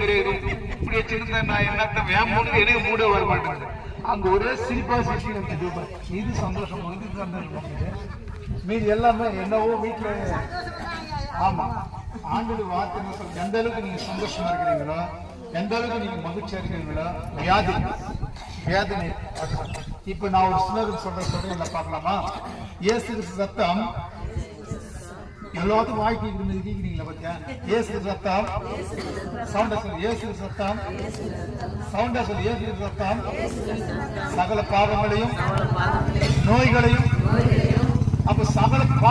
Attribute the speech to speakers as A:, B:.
A: இருக்கிறேன் இப்படி வச்சிருந்தேன் நான் என்னத்த வேம்புன்னு எனக்கு மூட வர மாட்டேங்குது. அங்க ஒரே சிரிப்பா சிரிச்சு இது சந்தோஷம் மீது எல்லாமே என்னவோ வீட்டுல. ஆமா, ஆண்டவர் வார்த்தை எந்த அளவுக்கு நீங்க சந்தோஷமா இருக்கிறீங்களோ, எந்த அளவுக்கு நீங்க மகிழ்ச்சியா இருக்கிறீங்களோ, வேதனை. இப்ப நான் ஒரு சிலருக்கு சொல்றேன் பார்க்கலாமா? இயேசு சத்தம் எல்லாத்துக்கும் வாய்ப்பு கேட்கிறீங்களா? பத்தியா இயேசு சத்தம் சவுண்டா சொல்லு. இயேசு சத்தம் சவுண்டா சொல்லு. இயேசு சத்தம் சகல பாவங்களையும் நோய்களையும், அப்ப சகல